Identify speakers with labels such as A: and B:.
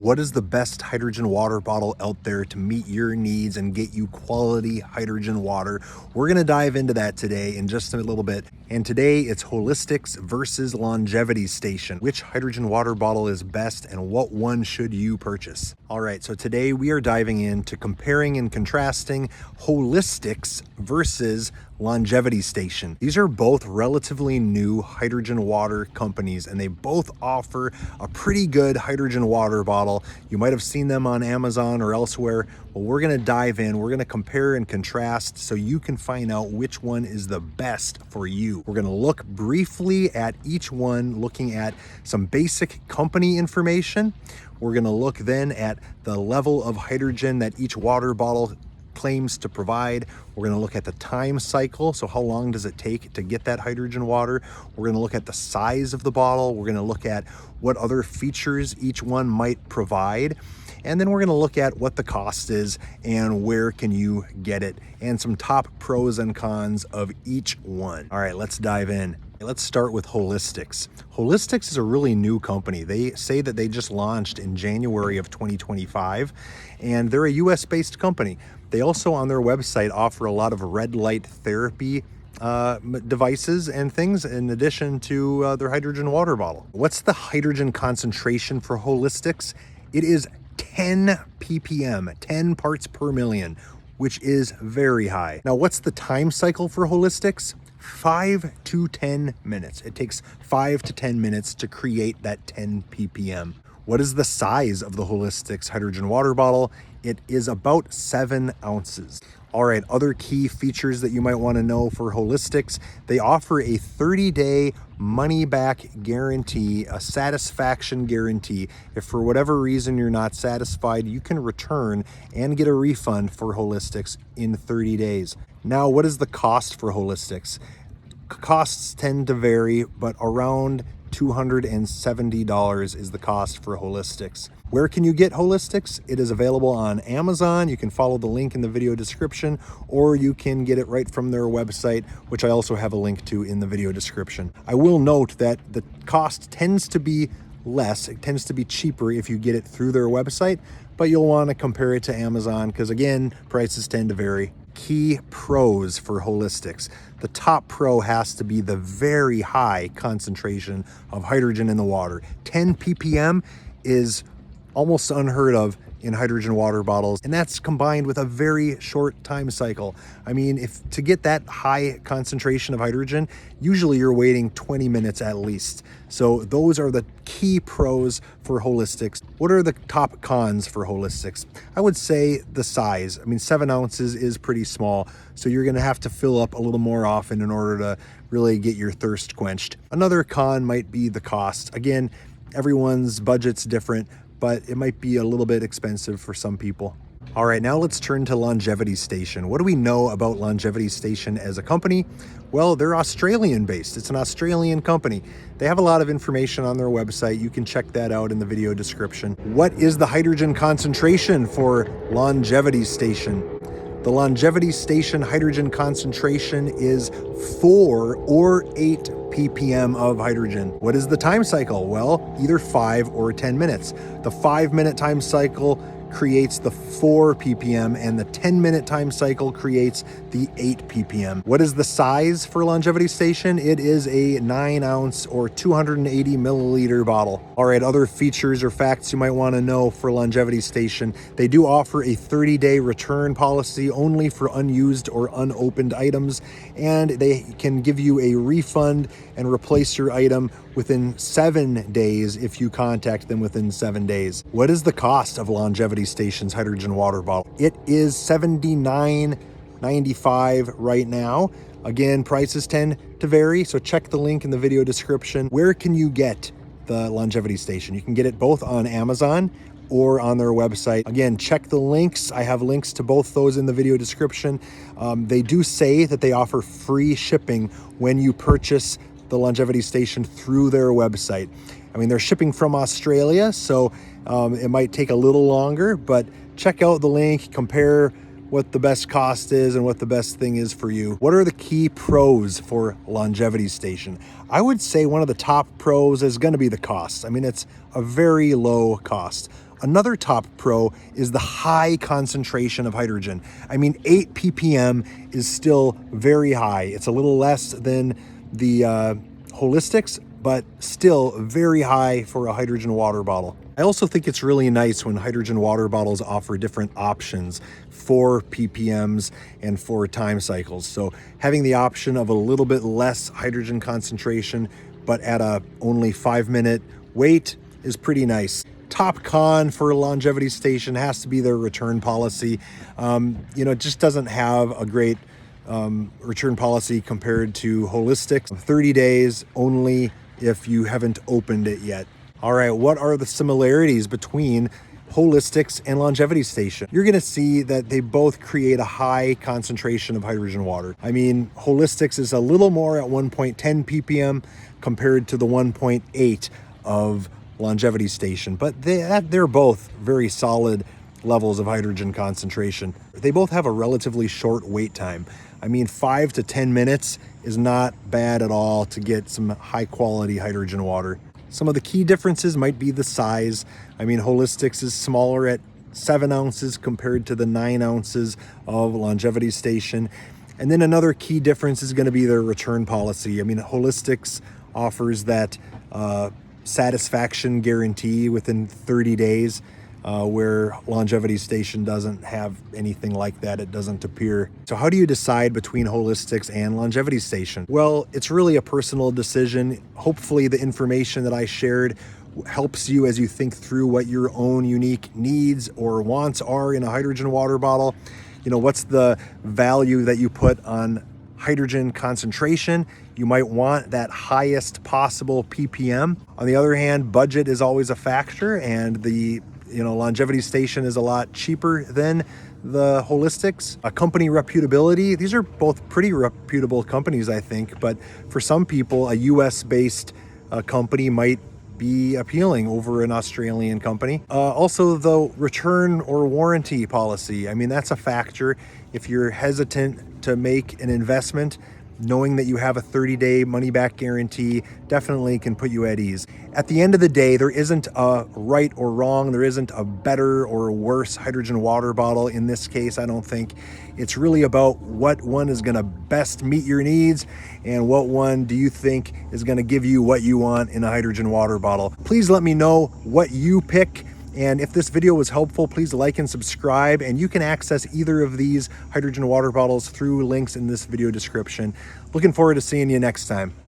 A: What is the best hydrogen water bottle out there to meet your needs and get you quality hydrogen water? We're going to dive into that today in just a little bit. And today it's Holistix versus Longevity Station. Which hydrogen water bottle is best and what one should you purchase? All right, so today we are diving into comparing and contrasting Holistix versus Longevity Station. These are both relatively new hydrogen water companies and they both offer a pretty good hydrogen water bottle. You might have seen them on Amazon or elsewhere. Well, we're going to dive in, we're going to compare and contrast so you can find out which one is the best for you. We're going to look briefly at each one, looking at some basic company information. We're going to look then at the level of hydrogen that each water bottle claims to provide. We're going to look at the time cycle. So how long does it take to get that hydrogen water? We're going to look at the size of the bottle. We're going to look at what other features each one might provide. And then we're going to look at what the cost is and where can you get it and some top pros and cons of each one. All right, let's dive in. Let's start with Holistix. Holistix is a really new company. They say that they just launched in January of 2025, and they're a US-based company. They also on their website offer a lot of red light therapy devices and things in addition to their hydrogen water bottle. What's the hydrogen concentration for Holistix? It is 10 ppm, 10 parts per million, which is very high. Now, what's the time cycle for Holistix? 5 to 10 minutes. It takes 5 to 10 minutes to create that 10 ppm. What is the size of the Holistix hydrogen water bottle? It is about 7 ounces. All right, other key features that you might want to know for Holistix, they offer a 30-day money-back guarantee, a satisfaction guarantee. If for whatever reason you're not satisfied, you can return and get a refund for Holistix in 30 days. Now, what is the cost for Holistix? Costs tend to vary, but around $270 is the cost for Holistix. Where can you get Holistix? It is available on Amazon. You can follow the link in the video description, or you can get it right from their website, which I also have a link to in the video description. I will note that the cost tends to be less. It tends to be cheaper if you get it through their website, but you'll want to compare it to Amazon because, again, prices tend to vary. Key pros for Holistix. The top pro has to be the very high concentration of hydrogen in the water. 10 ppm is almost unheard of in hydrogen water bottles, and that's combined with a very short time cycle. I mean, if to get that high concentration of hydrogen, usually you're waiting 20 minutes at least. So those are the key pros for Holistix. What are the top cons for Holistix? I would say the size. I mean, 7 ounces is pretty small, so you're gonna have to fill up a little more often in order to really get your thirst quenched. Another con might be the cost. Again, everyone's budget's different, but it might be a little bit expensive for some people. All right, now let's turn to Longevity Station. What do we know about Longevity Station as a company? Well, they're Australian based. It's an Australian company. They have a lot of information on their website. You can check that out in the video description. What is the hydrogen concentration for Longevity Station? The Longevity Station hydrogen concentration is 4 or 8 ppm of hydrogen. What is the time cycle? Well, either 5 or 10 minutes. The 5-minute time cycle creates the 4 ppm and the 10-minute time cycle creates the 8 ppm. What is the size for Longevity Station? It is a 9 ounce or 280 milliliter bottle. All right, other features or facts you might want to know for Longevity Station. They do offer a 30-day return policy only for unused or unopened items, and they can give you a refund and replace your item within 7 days if you contact them within 7 days. What is the cost of Longevity Station's hydrogen water bottle? It is $79.95 right now. Again, prices tend to vary, so check the link in the video description. Where can you get the Longevity Station? You can get it both on Amazon or on their website. Again, check the links. I have links to both those in the video description. They do say that they offer free shipping when you purchase the Longevity Station through their website. I mean, they're shipping from Australia, so it might take a little longer, but check out the link, compare what the best cost is and what the best thing is for you. What are the key pros for Longevity Station? I would say one of the top pros is going to be the cost. I mean, it's a very low cost. Another top pro is the high concentration of hydrogen. I mean, 8 ppm is still very high. It's a little less than the Holistix, but still very high for a hydrogen water bottle. I also think it's really nice when hydrogen water bottles offer different options for ppms and for time cycles. So having the option of a little bit less hydrogen concentration, but at a only 5-minute wait is pretty nice. Top con for Longevity Station has to be their return policy. It just doesn't have a great return policy compared to Holistix. 30 days only if you haven't opened it yet. All right, what are the similarities between Holistix and Longevity Station? You're gonna see that they both create a high concentration of hydrogen water. I mean, Holistix is a little more at 1.10 ppm compared to the 1.8 of Longevity Station, but they're both very solid levels of hydrogen concentration. They both have a relatively short wait time. I mean, 5 to 10 minutes is not bad at all to get some high quality hydrogen water. Some of the key differences might be the size. I mean, Holistix is smaller at 7 ounces compared to the 9 ounces of Longevity Station. And then another key difference is going to be their return policy. I mean, Holistix offers that satisfaction guarantee within 30 days, where Longevity Station doesn't have anything like that. It doesn't appear. So how do you decide between Holistix and Longevity Station? Well, it's really a personal decision. Hopefully the information that I shared helps you as you think through what your own unique needs or wants are in a hydrogen water bottle. What's the value that you put on hydrogen concentration? You might want that highest possible ppm. On the other hand, budget is always a factor, and the Longevity Station is a lot cheaper than the Holistix. Company reputability, these are both pretty reputable companies, I think, but for some people, a US-based company might be appealing over an Australian company. Also, the return or warranty policy, I mean, that's a factor. If you're hesitant to make an investment, knowing that you have a 30-day money-back guarantee definitely can put you at ease. At the end of the day, there isn't a right or wrong. There isn't a better or worse hydrogen water bottle in this case, I don't think. It's really about what one is going to best meet your needs and what one do you think is going to give you what you want in a hydrogen water bottle. Please let me know what you pick. And if this video was helpful, please like and subscribe, and you can access either of these hydrogen water bottles through links in this video description. Looking forward to seeing you next time.